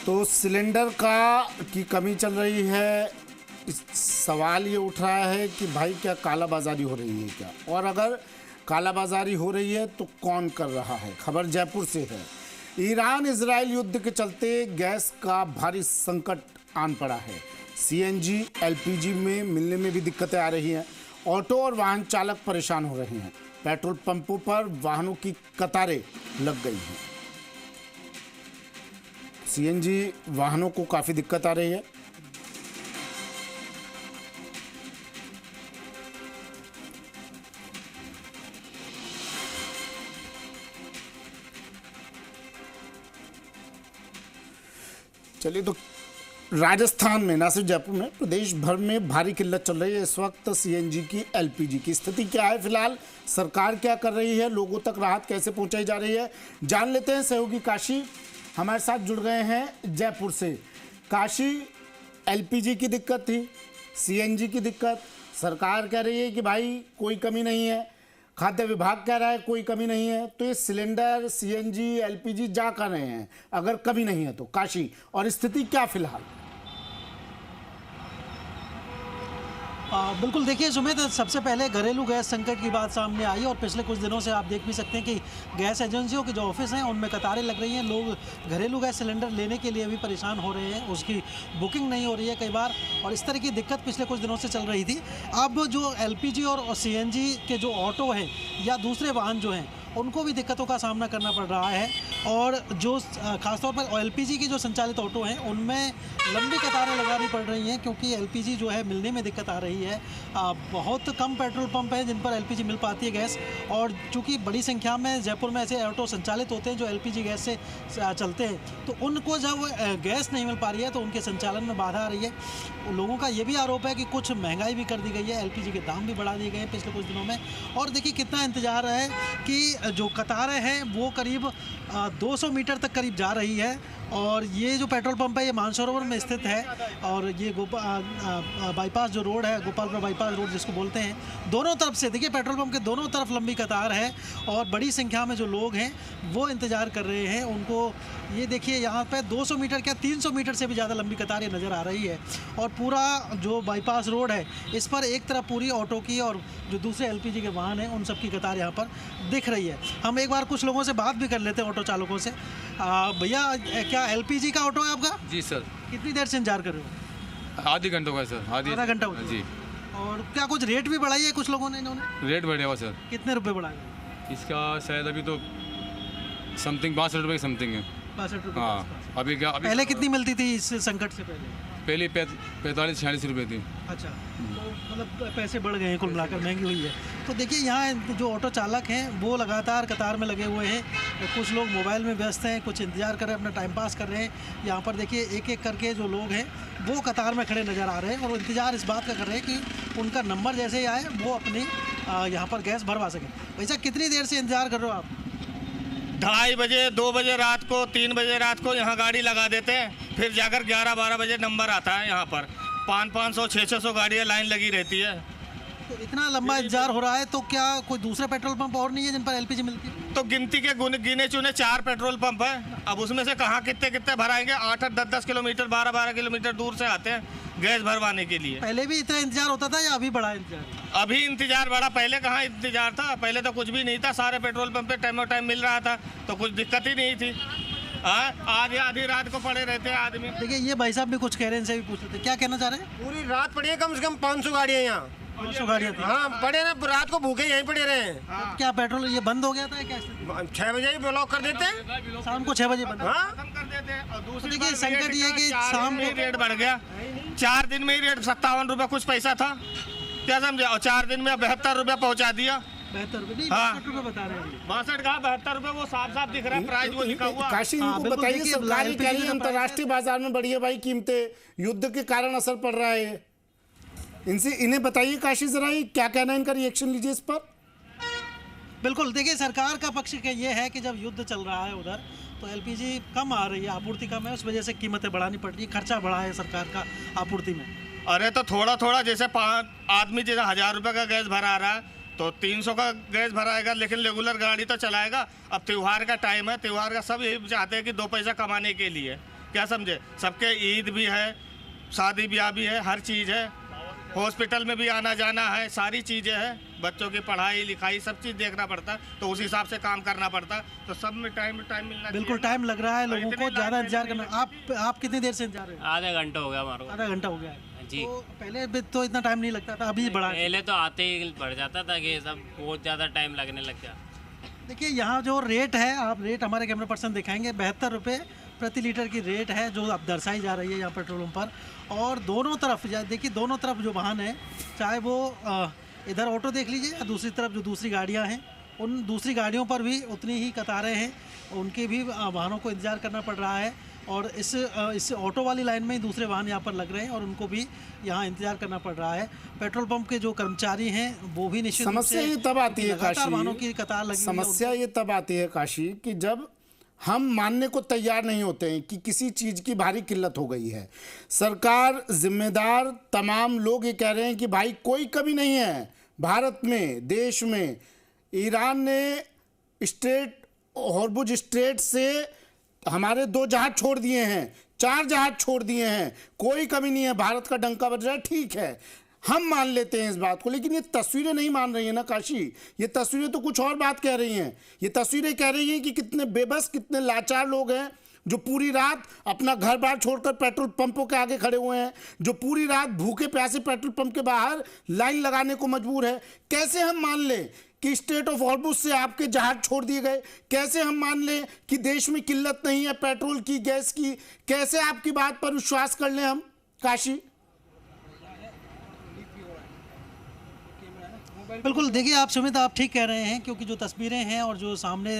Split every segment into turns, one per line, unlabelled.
तो सिलेंडर की कमी चल रही है। सवाल ये उठ रहा है कि भाई क्या कालाबाजारी हो रही है क्या, और अगर कालाबाजारी हो रही है तो कौन कर रहा है। खबर जयपुर से है। ईरान इजराइल युद्ध के चलते गैस का भारी संकट आन पड़ा है। सीएनजी एलपीजी में मिलने में भी दिक्कतें आ रही हैं। ऑटो और वाहन चालक परेशान हो रहे हैं। पेट्रोल पंपों पर वाहनों की कतारें लग गई हैं। सीएनजी वाहनों को काफ़ी दिक्कत आ रही है। चलिए, तो राजस्थान में, ना सिर्फ जयपुर में, प्रदेश भर में भारी किल्लत चल रही है इस वक्त सीएनजी की, एलपीजी की। स्थिति क्या है फिलहाल, सरकार क्या कर रही है, लोगों तक राहत कैसे पहुंचाई जा रही है, जान लेते हैं। सहयोगी काशी हमारे साथ जुड़ गए हैं जयपुर से। काशी, एलपीजी की दिक्कत थी, सीएनजी की दिक्कत, सरकार कह रही है कि भाई कोई कमी नहीं है, खाद्य विभाग कह रहा है कोई कमी नहीं है, तो ये सिलेंडर, सीएनजी, एलपीजी जा कर रहे हैं अगर कमी नहीं है तो। काशी, और स्थिति क्या फिलहाल?
बिल्कुल, देखिए सुमित, सबसे पहले घरेलू गैस संकट की बात सामने आई और पिछले कुछ दिनों से आप देख भी सकते हैं कि गैस एजेंसियों के जो ऑफिस हैं उनमें कतारें लग रही हैं। लोग घरेलू गैस सिलेंडर लेने के लिए भी परेशान हो रहे हैं, उसकी बुकिंग नहीं हो रही है कई बार, और इस तरह की दिक्कत पिछले कुछ दिनों से चल रही थी। अब जो एलपीजी और सीएनजी के जो ऑटो हैं या दूसरे वाहन जो हैं उनको भी दिक्कतों का सामना करना पड़ रहा है, और जो खासतौर पर एलपीजी की जो संचालित ऑटो हैं उनमें लंबी कतारें लगानी पड़ रही हैं, क्योंकि एलपीजी जो है मिलने में दिक्कत आ रही है। बहुत कम पेट्रोल पंप हैं जिन पर एलपीजी मिल पाती है गैस, और चूँकि बड़ी संख्या में जयपुर में ऐसे ऑटो संचालित होते हैं जो एलपीजी गैस से चलते हैं, तो उनको जब गैस नहीं मिल पा रही है तो उनके संचालन में बाधा आ रही है। लोगों का ये भी आरोप है कि कुछ महंगाई भी कर दी गई है, एलपीजी के दाम भी बढ़ा दिए गए हैं पिछले कुछ दिनों में। और देखिए कितना इंतजार है कि जो कतारें हैं वो करीब 200 मीटर तक करीब जा रही है, और ये जो पेट्रोल पंप है ये मानसरोवर में स्थित है, और ये बाईपास जो रोड है, गोपालपुर बाईपास रोड जिसको बोलते हैं, दोनों तरफ से देखिए पेट्रोल पंप के दोनों तरफ लंबी कतार है, और बड़ी संख्या में जो लोग हैं वो इंतज़ार कर रहे हैं। उनको ये देखिए यहाँ पे 200 मीटर क्या 300 मीटर से भी ज़्यादा लंबी कतार ये नज़र आ रही है, और पूरा जो बाईपास रोड है इस पर एक तरफ पूरी ऑटो की और जो दूसरे एलपीजी के वाहन हैं उन सब की कतार यहाँ पर दिख रही है। हम एक बार कुछ लोगों से बात भी कर लेते हैं, ऑटो चालकों से। भैया, क्या एलपीजी का ऑटो है आपका?
जी सर।
कितनी देर से इंतजार कर रहे हो?
आधी घंटे का सर।
आधा घंटा हो
जी।
और क्या कुछ रेट भी बढ़ाई है कुछ लोगों ने? इन्होंने
रेट बढ़े हुआ सर।
कितने रुपए बढ़ाए?
इसका शायद अभी तो समथिंग 62 रुपये की समथिंग है।
62 रुपये।
हाँ, अभी क्या अभी
पहले कितनी मिलती थी इस संकट से पहले?
पहले 45-46 रुपये थी।
अच्छा, तो मतलब पैसे बढ़ गए हैं, कुल मिलाकर महंगी हुई है। तो देखिए यहाँ जो ऑटो चालक हैं वो लगातार कतार में लगे हुए हैं, कुछ लोग मोबाइल में व्यस्त हैं, कुछ इंतजार कर रहे हैं, अपना टाइम पास कर रहे हैं। यहाँ पर देखिए एक एक करके जो लोग हैं वो कतार में खड़े नज़र आ रहे हैं, और इंतज़ार इस बात का कर रहे हैं कि उनका नंबर जैसे ही आए वो अपनी यहाँ पर गैस भरवा सकें। वैसा कितनी देर से इंतज़ार कर रहे हो आप?
2:30 बजे, 2 बजे रात को, 3 बजे रात को यहाँ गाड़ी लगा देते हैं, फिर जाकर 11-12 बजे नंबर आता है। यहाँ पर 500-600 गाड़ियाँ लाइन लगी रहती है।
तो इतना लंबा इंतजार हो रहा है, तो क्या कोई दूसरे पेट्रोल पंप और नहीं है जिन पर एलपीजी मिलती है?
तो गिनती के गिने चुने 4 पेट्रोल पंप है। अब उसमें से कहाँ कितने भराएंगे? 8-8, 10-10 किलोमीटर, 12-12 किलोमीटर दूर से आते हैं गैस भरवाने के लिए।
पहले भी इतना इंतजार होता था या अभी बढ़ा इंतजार?
अभी इंतजार बढ़ा, पहले कहाँ इंतजार था? पहले तो कुछ भी नहीं था, सारे पेट्रोल पंप पे टाइम टाइम मिल रहा था, तो कुछ दिक्कत ही नहीं थी। आधी रात को पड़े रहते हैं आदमी।
देखिए ये भाई साहब भी कुछ कह रहे हैं, इनसे भी पूछ लेते हैं, क्या कहना चाह रहे हैं?
पूरी रात पड़ी है, कम से कम 500 गाड़ियाँ यहाँ।
500 गाड़ियाँ थी?
हाँ, पड़े ना, रात को भूखे यहीं पड़े रहे हैं।
तो क्या पेट्रोल ये बंद हो गया था क्या?
6 बजे ही ब्लॉक कर देते हैं,
शाम को 6 बजे बंद।
हाँ,
खत्म कर देते हैं। और दूसरी
देखिए
बात
संकट ये कि शाम
में
को
रेट बढ़ गया। 4 दिन में ही रेट 57 रुपये कुछ पैसा था, क्या समझे, और 4 दिन में 72 रुपये पहुँचा दिया।
72 रुपये नहीं,
हाँ।
62 रुपये बता रहे हैं।
62 कहा, 72 रुपये वो साफ साफ दिख रहा है, प्राइस वो लिखा हुआ।
काशी, इनको
बिल्कुल,
बताइए,
देखिए,
सरकार कह रही है
LPG
अंतर्राष्ट्रीय बाजार में बढ़ी है भाई कीमतें, युद्ध के कारण असर पड़ रहा है। इन्हें बताइए काशी, जरा ये क्या कहना है, इनका रिएक्शन लीजिए इस पर।
बिल्कुल, देखिए सरकार का पक्ष ये है कि जब युद्ध चल रहा है उधर, तो एलपीजी कम आ रही है, आपूर्ति कम है, उस वजह से कीमतें बढ़ानी पड़ रही है, खर्चा बढ़ा है सरकार का आपूर्ति में।
अरे तो थोड़ा थोड़ा, जैसे 5 आदमी जैसे 1000 रुपये का गैस भरा रहा है तो 300 का गैस भराएगा, लेकिन रेगुलर गाड़ी तो चलाएगा। अब त्यौहार का टाइम है, त्यौहार का सब यही चाहते हैं कि 2 पैसा कमाने के लिए, क्या समझे, सबके ईद भी है, शादी ब्याह भी है, हर चीज़ है, हॉस्पिटल में भी आना जाना है, सारी चीज़ें हैं, बच्चों की पढ़ाई लिखाई सब चीज़ देखना पड़ता है, तो उस हिसाब से काम करना पड़ता है, तो सब में टाइम मिलना
बिल्कुल टाइम लग रहा है लोगों को, ज़्यादा इंतजार करना। आप कितनी देर से इंतजार है?
आधा घंटा हो गया हमारे को।
आधा घंटा हो गया है
जी।
तो पहले भी तो इतना टाइम नहीं लगता था, अभी बढ़ा है।
पहले तो आते ही बढ़ जाता था कि सब बहुत ज़्यादा टाइम लगने लग गया।
देखिए यहाँ जो रेट है, आप रेट हमारे कैमरा पर्सन दिखाएंगे, 72 रुपये प्रति लीटर की रेट है जो अब दर्शाई जा रही है यहाँ पेट्रोल पंप पर। और दोनों तरफ देखिए, दोनों तरफ जो वाहन है, चाहे वो इधर ऑटो देख लीजिए या दूसरी तरफ जो दूसरी गाड़ियाँ हैं, उन दूसरी गाड़ियों पर भी उतनी ही कतारें हैं, उनके भी वाहनों को इंतज़ार करना पड़ रहा है। और इस ऑटो वाली लाइन में ही दूसरे वाहन यहाँ पर लग रहे हैं और उनको भी यहाँ इंतजार करना पड़ रहा है। पेट्रोल पंप के जो कर्मचारी हैं वो भी निश्चित रूप से
समस्या ये तब आती है काशी,
वाहनों की कतार लगी हुई है।
समस्या ये तब आती है काशी कि जब हम मानने को तैयार नहीं होते हैं कि किसी चीज़ की भारी किल्लत हो गई है। सरकार, जिम्मेदार तमाम लोग ये कह रहे हैं कि भाई कोई कमी नहीं है भारत में, देश में। ईरान ने हॉर्मुज स्ट्रेट से हमारे 2 जहाज छोड़ दिए हैं, 4 जहाज छोड़ दिए हैं, कोई कमी नहीं है, भारत का डंका बज रहा है, ठीक है, हम मान लेते हैं इस बात को। लेकिन ये तस्वीरें नहीं मान रही हैं ना काशी, ये तस्वीरें तो कुछ और बात कह रही हैं। ये तस्वीरें कह रही हैं कि कितने बेबस, कितने लाचार लोग हैं जो पूरी रात अपना घर बार छोड़कर पेट्रोल पंपों के आगे खड़े हुए हैं, जो पूरी रात भूखे प्यासे पेट्रोल पंप के बाहर लाइन लगाने को मजबूर है। कैसे हम मान लें कि स्टेट ऑफ हॉर्मुज से आपके जहाज छोड़ दिए गए? कैसे हम मान लें कि देश में किल्लत नहीं है पेट्रोल की, गैस की? कैसे आपकी बात पर विश्वास कर लें हम काशी?
बिल्कुल, देखिए आप सुमित, आप ठीक कह रहे हैं, क्योंकि जो तस्वीरें हैं और जो सामने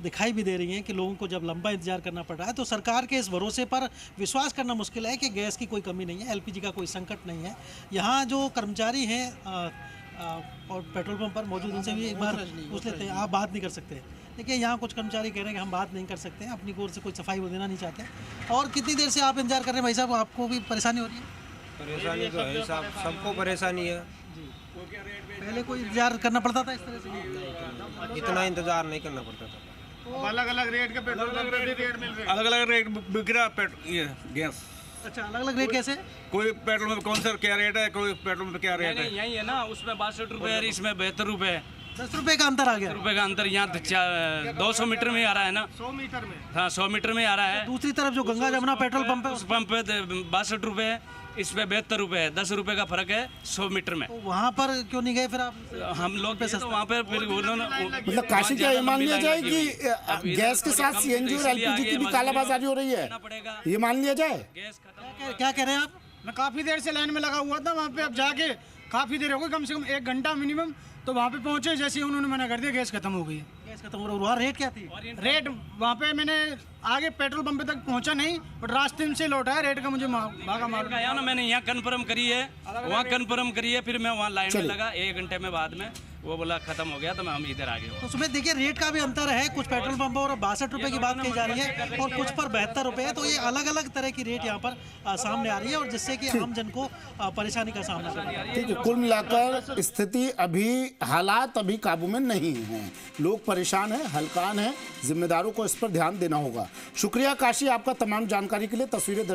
दिखाई भी दे रही हैं कि लोगों को जब लंबा इंतजार करना पड़ रहा है, तो सरकार के इस भरोसे पर विश्वास करना मुश्किल है कि गैस की कोई कमी नहीं है, एलपीजी का कोई संकट नहीं है। यहाँ जो कर्मचारी हैं और पेट्रोल पंप पर मौजूद, उनसे भी एक बार पूछ लेते हैं। आप बात नहीं कर सकते? देखिए यहाँ कुछ कर्मचारी कह रहे हैं कि हम बात नहीं कर सकते हैं, अपनी ओर से कोई सफाई वो देना नहीं चाहते। और कितनी देर से आप इंतजार कर रहे हैं भाई साहब? आपको भी परेशानी हो रही है?
परेशानी तो है साहब, सबको परेशानी है।
पहले कोई इंतजार करना पड़ता था इस तरह से?
इतना इंतजार नहीं करना पड़ता था।
अलग अलग रेट के पेट्रोल रेट मिल रहे हैं।
अलग अलग रेट बिक रहा ये गैस।
अच्छा, अलग अलग रेट कैसे?
कोई पेट्रोल में कौन सा क्या रेट है, कोई पेट्रोल में क्या रेट है।
यही है ना, उसमें 62 रुपये है, इसमें 72 रुपये है।
10 रुपये का अंतर आ गया।
रुपये का अंतर यहाँ 200 मीटर में आ रहा है ना।
100 मीटर में,
हाँ 100 मीटर में आ रहा है।
दूसरी तरफ जो गंगा जमुना पेट्रोल पंप है,
उस पंप पे 62 रुपये है, इस पे 72 रुपये है। 10 रुपये का फर्क है 100 मीटर में।
तो वहाँ पर क्यों नहीं गए फिर आप?
हम लोग पे तो वहाँ पे फिर उन्होंने
मतलब काशी क्या ये मान लिया जाए कि गैस के साथ सीएनजी और एलपीजी की भी कालाबाजारी हो रही है? ये मान लिया जाए?
क्या कह रहे हैं आप?
मैं काफ़ी देर से लाइन में लगा हुआ था वहाँ पे, अब जाके काफ़ी देर हो गई, कम से कम 1 घंटा मिनिमम। तो वहाँ पे पहुँचे, जैसे ही उन्होंने मना कर दिया गैस खत्म हो गई है।
गैस खत्म हो रहा है। वहाँ रेट क्या थी?
रेट वहाँ पे मैंने आगे पेट्रोल पंप तक पहुँचा नहीं, बट रास्ते में से लौटा है, रेट का मुझे भागा मालूम
आया ना। मैंने यहाँ कन्फर्म करी है, वहाँ कन्फर्म करी है, फिर मैं वहाँ लाइन में लगा 1 घंटे में, बाद में वो बोला खत्म हो गया, तो मैं हम इधर आ गए।
तो सुमित देखिए, रेट का भी अंतर है। कुछ पेट्रोल पंप और 62 रुपये की बात कही जा रही है और कुछ पर 72 रुपये है। तो ये अलग अलग तरह की रेट यहाँ पर सामने आ रही है, और जिससे कि आम जन को परेशानी का सामना करना पड़ रहा है।
ठीक है, कुल मिलाकर स्थिति अभी, हालात अभी काबू में नहीं हैं, लोग परेशान हैं, हलकान हैं। जिम्मेदारों को इस पर ध्यान देना होगा। शुक्रिया काशी आपका तमाम जानकारी के लिए। तस्वीरें